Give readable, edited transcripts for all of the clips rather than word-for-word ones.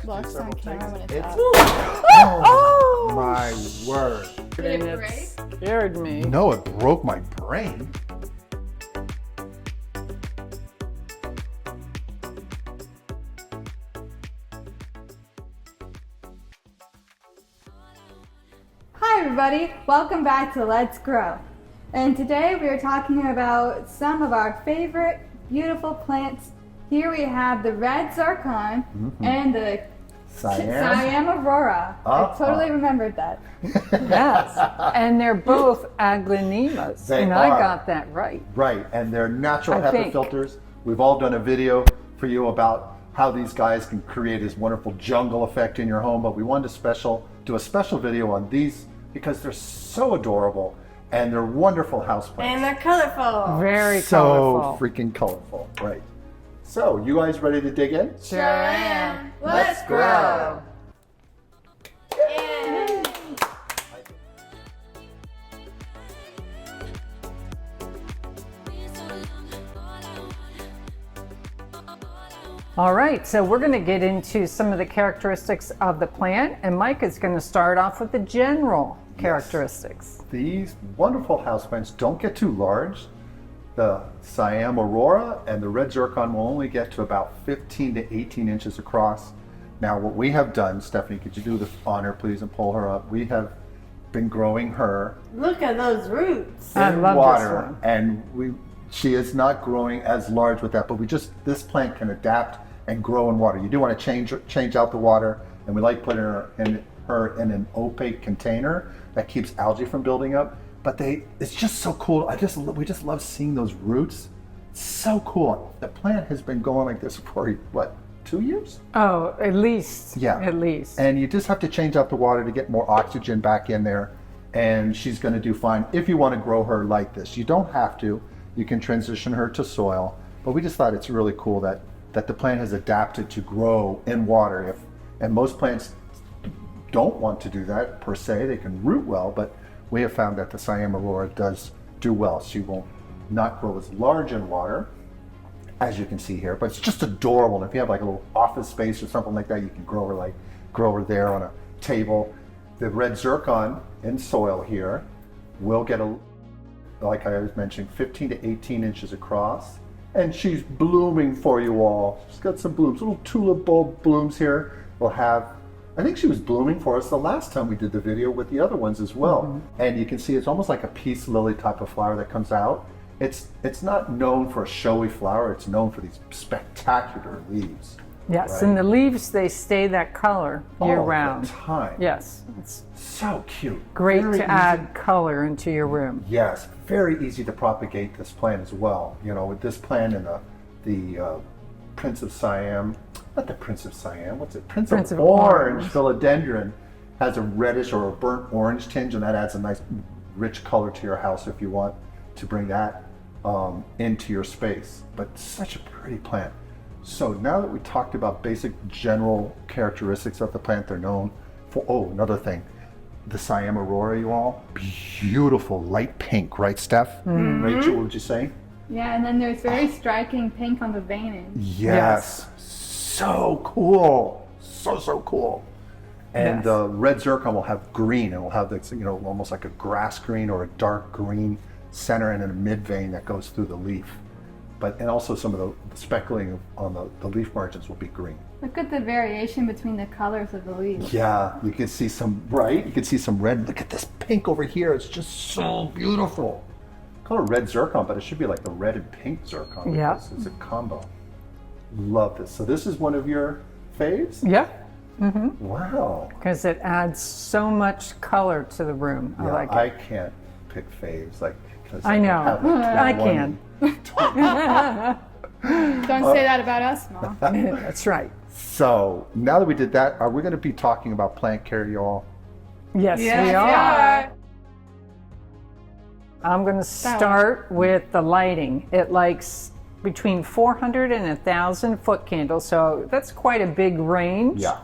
looks on camera when it's up. Oh my word. Did it break? Scared me. No, it broke my brain. Hi everybody, welcome back to Let's Grow. And today we are talking about some of our favorite beautiful plants. Here we have the red zircon and the Siam Aurora. I totally remembered that. Yes, and they're both aglaonemas, They and are. I got that right. Right, and they're natural I HEPA think. filters. We've all done a video for you about how these guys can create this wonderful jungle effect in your home, but we wanted to do a special video on these because they're so adorable and they're wonderful houseplants. And they're colorful. Very so colorful. freaking colorful, right? So, you guys ready to dig in? Sure am. Let's grow. Yay. All right, so we're going to get into some of the characteristics of the plant, and Mike is going to start off with the general characteristics. These wonderful houseplants don't get too large. The Siam Aurora and the Red Zircon will only get to about 15 to 18 inches across. Now what we have done, Stephanie, could you do the honor please and pull her up? We have been growing her Look at those roots. I in love this water, one. and she is not growing as large with that, but this plant can adapt and grow in water. You do want to change out the water, and we like putting her in an opaque container that keeps algae from building up. But it's just so cool. We just love seeing those roots. It's so cool. The plant has been going like this for what, 2 years? Oh, at least. Yeah. At least. And you just have to change out the water to get more oxygen back in there, and she's going to do fine if you want to grow her like this. You don't have to. You can transition her to soil, but we just thought it's really cool that the plant has adapted to grow in water. And most plants don't want to do that per se. They can root well, but we have found that the Siam Aurora does do well. She will not grow as large in water, as you can see here, but it's just adorable. And if you have like a little office space or something like that, you can grow her there on a table. The red zircon in soil here will get like I was mentioning, 15 to 18 inches across. And she's blooming for you all. She's got some blooms, little tulip bulb blooms here. I think she was blooming for us the last time we did the video with the other ones as well. And you can see it's almost like a peace lily type of flower that comes out. It's not known for a showy flower, it's known for these spectacular leaves. Yes, right? and the leaves, they stay that color year round. All the time. Yes, it's So cute. great Very to easy. add color into your room. Yes, very easy to propagate this plant as well. You know, with this plant and the Prince of Siam, not the Prince of Siam, what's it? Prince of Orange philodendron has a reddish or a burnt orange tinge, and that adds a nice rich color to your house if you want to bring that into your space. But such a pretty plant. So now that we talked about basic general characteristics of the plant, they're known for, another thing, the Siam Aurora, you all, beautiful light pink, right, Steph? Rachel, what would you say? Yeah, and then there's very striking pink on the veining. Yes. So cool. So cool. And the red zircon will have green, and will have this, almost like a grass green or a dark green center and then a mid vein that goes through the leaf. And also some of the speckling on the leaf margins will be green. Look at the variation between the colors of the leaves. Yeah, you can see some, right? You can see some red. Look at this pink over here. It's just so beautiful. Call it red zircon, but it should be like the red and pink zircon. Yeah. Because it's a combo. Love this. So this is one of your faves? Yeah, Wow. because it adds so much color to the room. I like it. I can't pick faves. I know. I can. Don't say that about us, Mom. That's right. So now that we did that, are we going to be talking about plant care, y'all? Yes, Yes, we we are. are. I'm going to start with the lighting. It likes between 400 and 1,000 foot candles, so that's quite a big range. Yeah.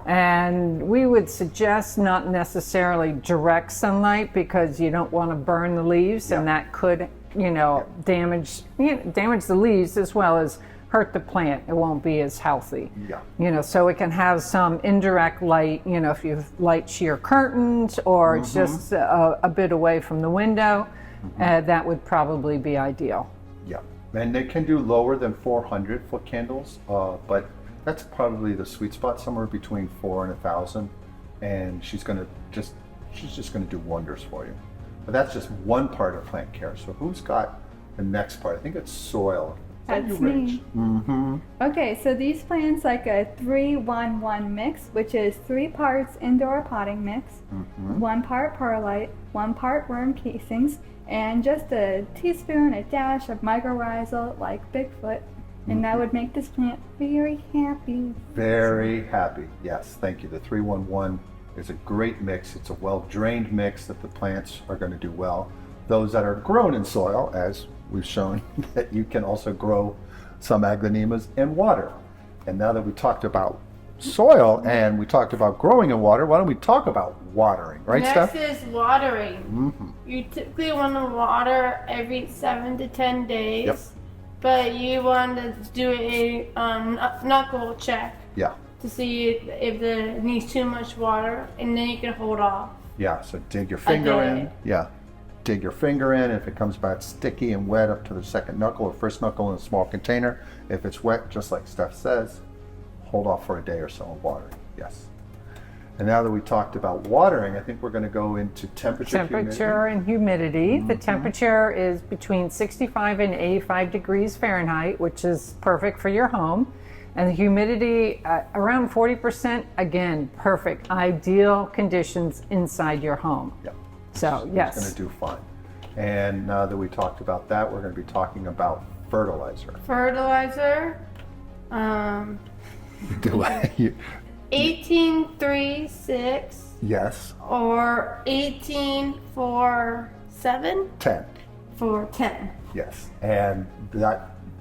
And we would suggest not necessarily direct sunlight because you don't want to burn the leaves, and that could, damage the leaves as well as hurt the plant. It won't be as healthy. Yeah. You know, so it can have some indirect light, you know, if you light sheer curtains or it's just a bit away from the window, that would probably be ideal. Yeah, and they can do lower than 400 foot candles, but that's probably the sweet spot, somewhere between 4 and 1,000. And she's just gonna do wonders for you. But that's just one part of plant care. So who's got the next part? I think it's soil. That's me. Okay, so these plants like a 3-1-1 mix, which is 3 parts indoor potting mix, 1 part perlite, 1 part worm casings, and just a teaspoon, a dash of mycorrhizal like Bigfoot. And that would make this plant very happy. Very happy, yes, thank you. The 3-1-1 is a great mix. It's a well-drained mix that the plants are going to do well. Those that are grown in soil, as we've shown, that you can also grow some aglaonemas in water. And now that we talked about soil and we talked about growing in water, why don't we talk about watering, right, Next Steph? is watering. You typically want to water every 7 to 10 days. Yep. But you want to do a knuckle check Yeah. to see if it needs too much water, and then you can hold off. Yeah, so dig your finger in. day. Yeah, dig your finger in. If it comes back sticky and wet up to the second knuckle or first knuckle in a small container, if it's wet, just like Steph says, hold off for a day or so and watering. Yes. And now that we talked about watering, I think we're going to go into temperature And humidity. The temperature is between 65 and 85 degrees Fahrenheit, which is perfect for your home. And the humidity around 40%, again, perfect, ideal conditions inside your home. Yep. So, It's yes. going to do fine. And now that we talked about that, we're going to be talking about fertilizer. Fertilizer, Do I? 1836 Yes. or 1847 10. for 10. Yes. And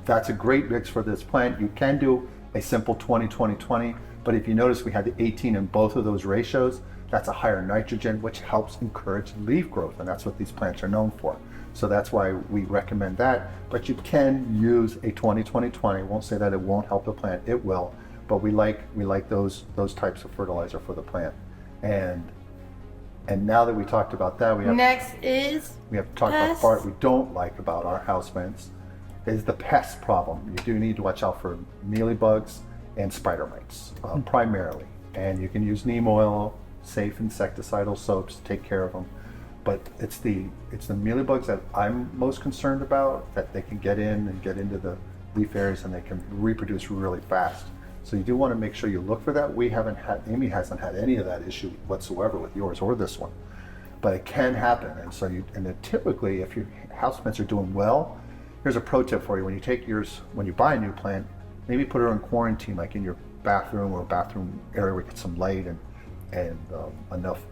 that's a great mix for this plant. You can do a simple 20-20-20, but if you notice we had the 18 in both of those ratios, that's a higher nitrogen, which helps encourage leaf growth, and that's what these plants are known for. So that's why we recommend that, but you can use a 20-20-20. Won't say that it won't help the plant, it will, but we like those types of fertilizer for the plant. And now that we talked about that, we have Next is to talk about the pests. part we don't like about our houseplants is the pest problem. You do need to watch out for mealybugs and spider mites, primarily. And you can use neem oil, safe insecticidal soaps to take care of them. But it's the mealybugs that I'm most concerned about, that they can get in and get into the leaf areas and they can reproduce really fast. So you do want to make sure you look for that. Amy hasn't had any of that issue whatsoever with yours or this one, but it can happen. And so then typically, if your houseplants are doing well, here's a pro tip for you. When you take yours, when you buy a new plant, maybe put her in quarantine, like in your bathroom or bathroom area where you get some light and enough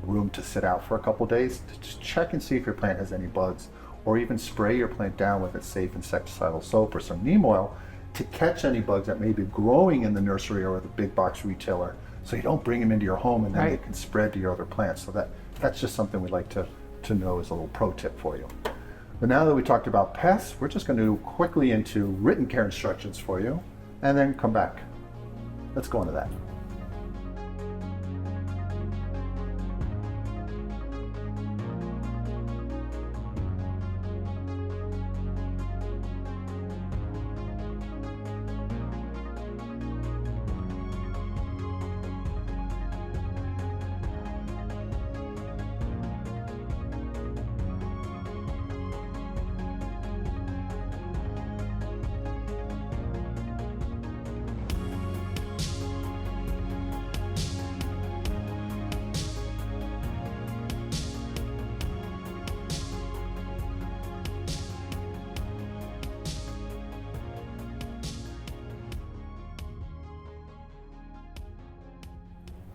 room to sit out for a couple days to just check and see if your plant has any bugs, or even spray your plant down with a safe insecticidal soap or some neem oil to catch any bugs that may be growing in the nursery or the big box retailer, so you don't bring them into your home and then they can spread to your other plants. So that's just something we'd like to know as a little pro tip for you. But now that we talked about pests, we're just going to go quickly into written care instructions for you and then come back. Let's go into that.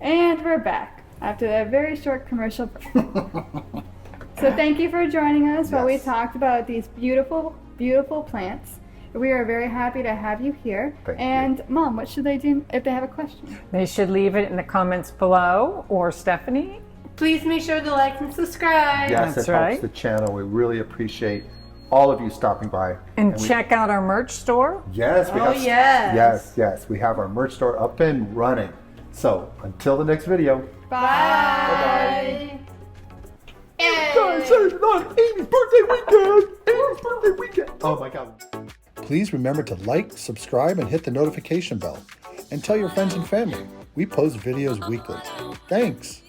And we're back after that very short commercial break. So thank you for joining us while we Yes. talked about these beautiful, beautiful plants. We are very happy to have you here. Thank you. And Mom, what should they do if they have a question? They should leave it in the comments below, or Stephanie. Please make sure to like and subscribe. Yes, That's it helps right. the channel. We really appreciate all of you stopping by. And check out our merch store. Yes, we have. yes. Yes, we have our merch store up and running. So until the next video. Bye. Guys, it's not Amy's birthday weekend. Amy's birthday weekend. Oh my God. Please remember to like, subscribe, and hit the notification bell. And tell your friends and family. We post videos weekly. Thanks.